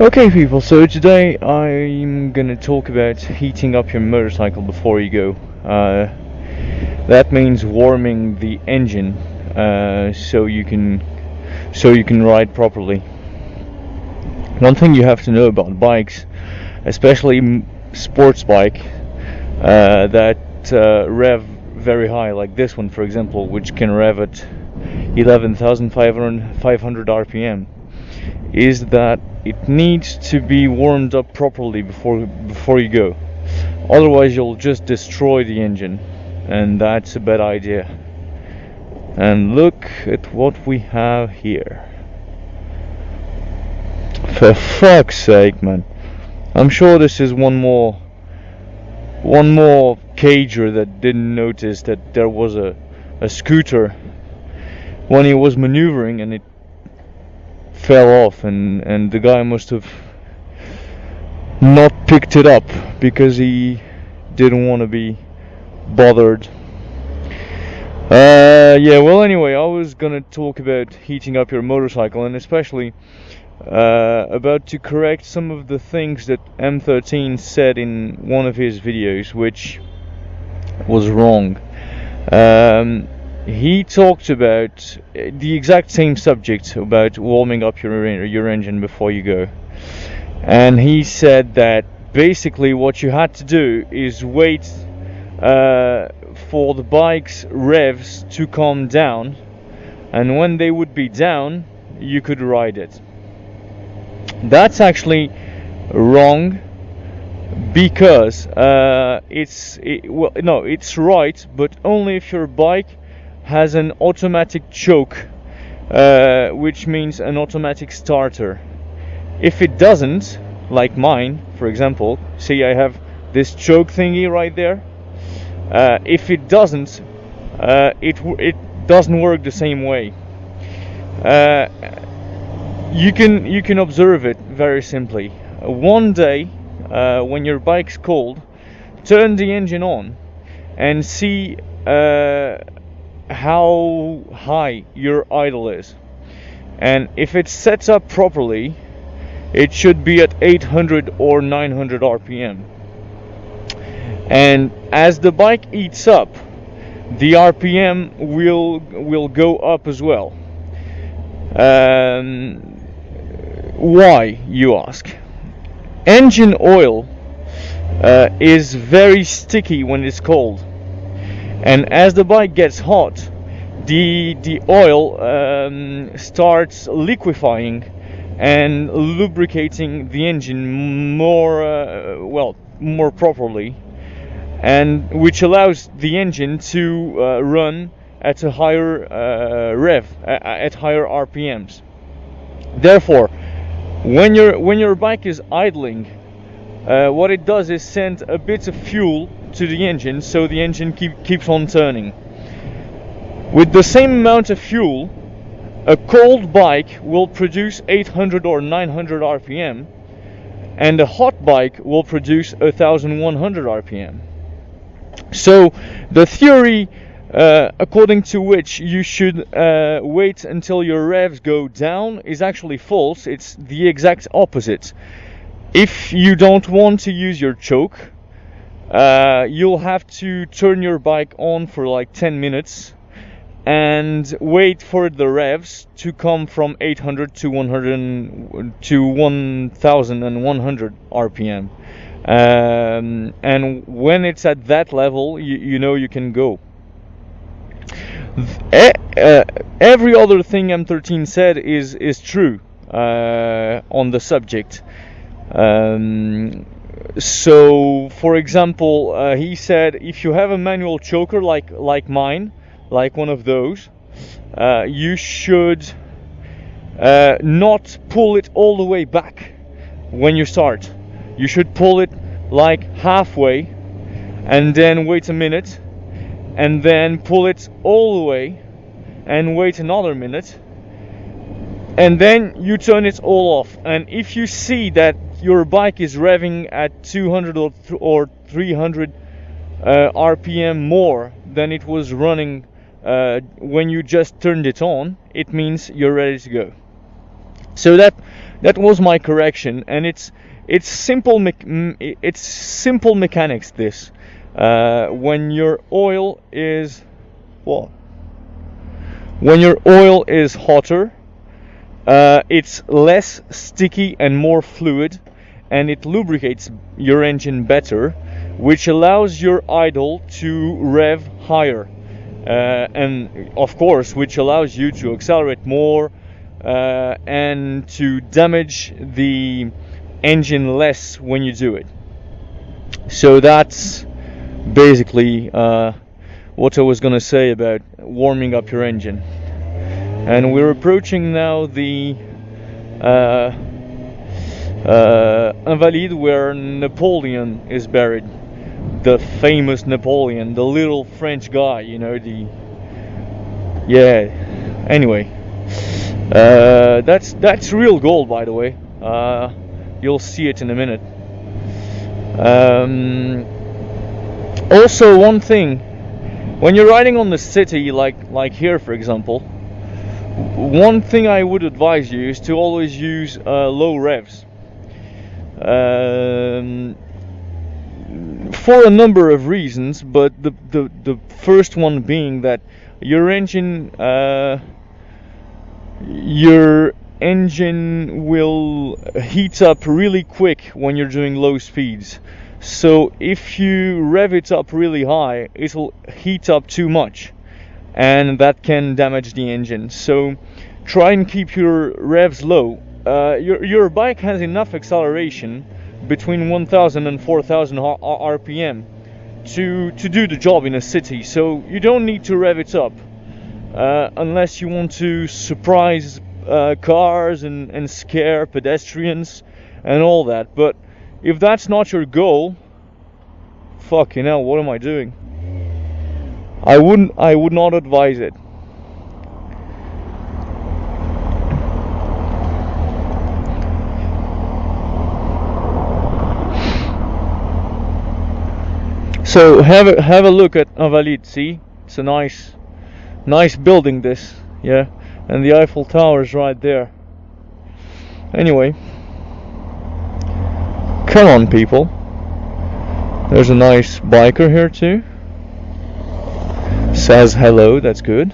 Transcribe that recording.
Okay people, so today I'm gonna talk about heating up your motorcycle before you go. That means warming the engine so you can ride properly. One thing you have to know about bikes, especially sports bike that rev very high, like this one for example, which can rev at 11,500 RPM, is that it needs to be warmed up properly before you go. Otherwise you'll just destroy the engine, and that's a bad idea. And look at what we have here. For fuck's sake, man. I'm sure this is one more cager that didn't notice that there was a scooter when he was maneuvering and it fell off, and the guy must have not picked it up because he didn't want to be bothered. Well, anyway, I was gonna talk about heating up your motorcycle, and especially about to correct some of the things that M13 said in one of his videos, which was wrong. He talked about the exact same subject about warming up your engine before you go, and he said that basically what you had to do is wait for the bike's revs to calm down, and when they would be down you could ride it. That's actually wrong, because it's right, but only if your bike has an automatic choke, which means an automatic starter. If it doesn't, like mine for example, see I have this choke thingy right there, if it doesn't, it doesn't work the same way. You can observe it very simply. One day, when your bike's cold, turn the engine on and see how high your idle is, and if it's set up properly it should be at 800 or 900 RPM, and as the bike eats up, the RPM will go up as well. Why, you ask? Engine oil is very sticky when it's cold, and as the bike gets hot, the oil starts liquefying and lubricating the engine more properly, and which allows the engine to run at a higher at higher RPMs. Therefore, when your bike is idling, what it does is send a bit of fuel to the engine, so the engine keeps on turning. With the same amount of fuel, a cold bike will produce 800 or 900 RPM, and a hot bike will produce 1100 RPM. So the theory according to which you should wait until your revs go down is actually false. It's the exact opposite. If you don't want to use your choke, you'll have to turn your bike on for like 10 minutes and wait for the revs to come from 800 to 1100 RPM, and when it's at that level, you know you can go. Every other thing M13 said is true on the subject. So for example, he said if you have a manual choker like mine, like one of those, you should not pull it all the way back when you start. You should pull it like halfway and then wait a minute, and then pull it all the way and wait another minute, and then you turn it all off. And if you see that your bike is revving at 200 or 300 RPM more than it was running when you just turned it on, it means you're ready to go. So That was my correction, and it's simple it's simple mechanics. This when your oil is what? When your oil is hotter, it's less sticky and more fluid, and it lubricates your engine better, which allows your idle to rev higher, and of course which allows you to accelerate more and to damage the engine less when you do it. So that's basically what I was gonna say about warming up your engine. And we're approaching now the Invalides, where Napoleon is buried. The famous Napoleon, the little French guy, you know, anyway, that's real gold, by the way. You'll see it in a minute. Also, one thing, when you're riding on the city, like here for example, one thing I would advise you is to always use low revs. For a number of reasons, but the first one being that your engine will heat up really quick when you're doing low speeds. So if you rev it up really high, it will heat up too much, and that can damage the engine. So try and keep your revs low. Your bike has enough acceleration between 1000 and 4000 RPM to do the job in a city, so you don't need to rev it up unless you want to surprise cars and scare pedestrians and all that. But if that's not your goal, fucking hell, what am I doing? I would not advise it. So have a look at Invalides. See, it's a nice building, this, yeah, and the Eiffel Tower is right there. Anyway, come on, people. There's a nice biker here too. Says hello. That's good.